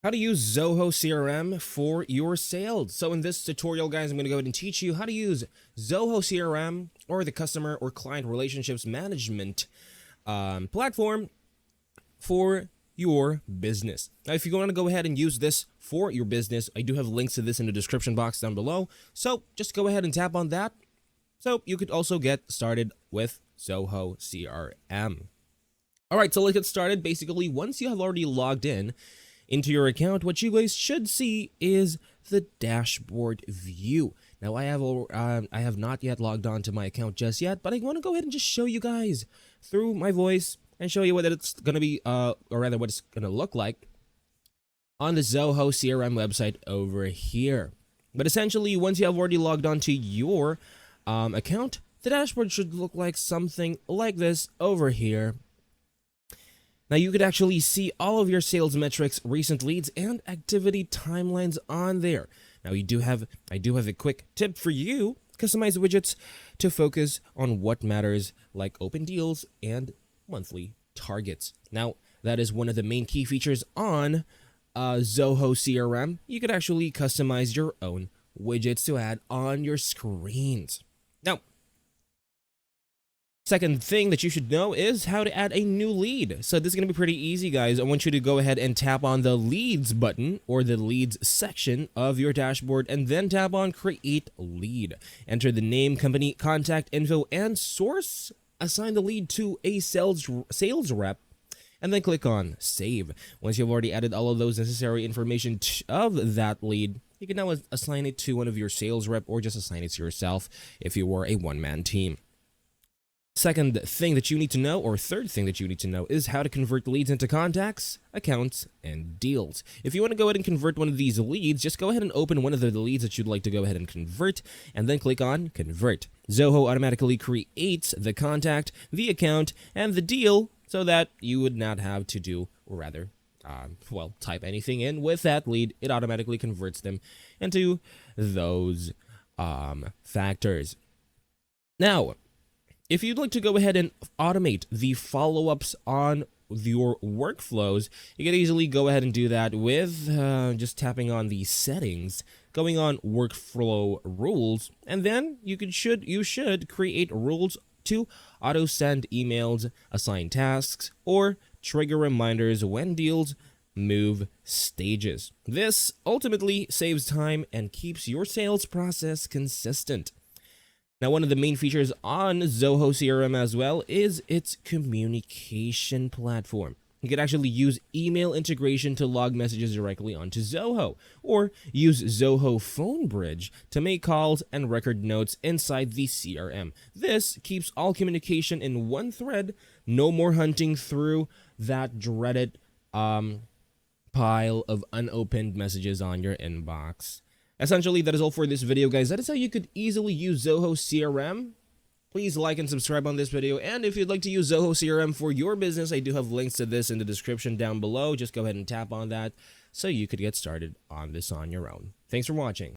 How to use Zoho CRM for your sales. So in this tutorial, guys, I'm going to go ahead and teach you how to use Zoho CRM, or the customer or client relationships management platform for your business. Now, if you want to go ahead and use this for your business, I do have links to this in the description box down below. So just go ahead and tap on that. So you could also get started with Zoho CRM. All right, so let's get started. Basically, once you have already logged in into your account, what you guys should see is the dashboard view. Now, I have not yet logged on to my account just yet, but I want to go ahead and just show you guys through my voice and show you what it's going to be, or rather what it's going to look like on the Zoho CRM website over here. But essentially, once you have already logged on to your account, the dashboard should look like something like this over here. Now, you could actually see all of your sales metrics, recent leads, and activity timelines on there. Now, I do have a quick tip for you: customize widgets to focus on what matters, like open deals and monthly targets. Now, that is one of the main key features on Zoho CRM. You could actually customize your own widgets to add on your screens. Now, second thing that you should know is how to add a new lead. So this is going to be pretty easy, guys. I want you to go ahead and tap on the leads button, or the leads section of your dashboard, and then tap on create lead. Enter the name, company, contact info, and source. Assign the lead to a sales rep, and then click on save. Once you've already added all of those necessary information of that lead, you can now assign it to one of your sales rep, or just assign it to yourself if you were a one-man team. Second thing that you need to know, or third thing that you need to know, is how to convert leads into contacts, accounts, and deals. If you want to go ahead and convert one of these leads, just go ahead and open one of the leads that you'd like to go ahead and convert, and then click on Convert. Zoho automatically creates the contact, the account, and the deal, so that you would not have to do, or rather, type anything in with that lead. It automatically converts them into those factors. Now, if you'd like to go ahead and automate the follow-ups on your workflows, you can easily go ahead and do that with just tapping on the settings, going on workflow rules, and then you should create rules to auto-send emails, assign tasks, or trigger reminders when deals move stages. This ultimately saves time and keeps your sales process consistent. Now, one of the main features on Zoho CRM as well is its communication platform. You can actually use email integration to log messages directly onto Zoho, or use Zoho Phone Bridge to make calls and record notes inside the CRM. This keeps all communication in one thread, no more hunting through that dreaded pile of unopened messages on your inbox. Essentially, that is all for this video, guys. That is how you could easily use Zoho CRM. Please like and subscribe on this video. And if you'd like to use Zoho CRM for your business, I do have links to this in the description down below. Just go ahead and tap on that so you could get started on this on your own. Thanks for watching.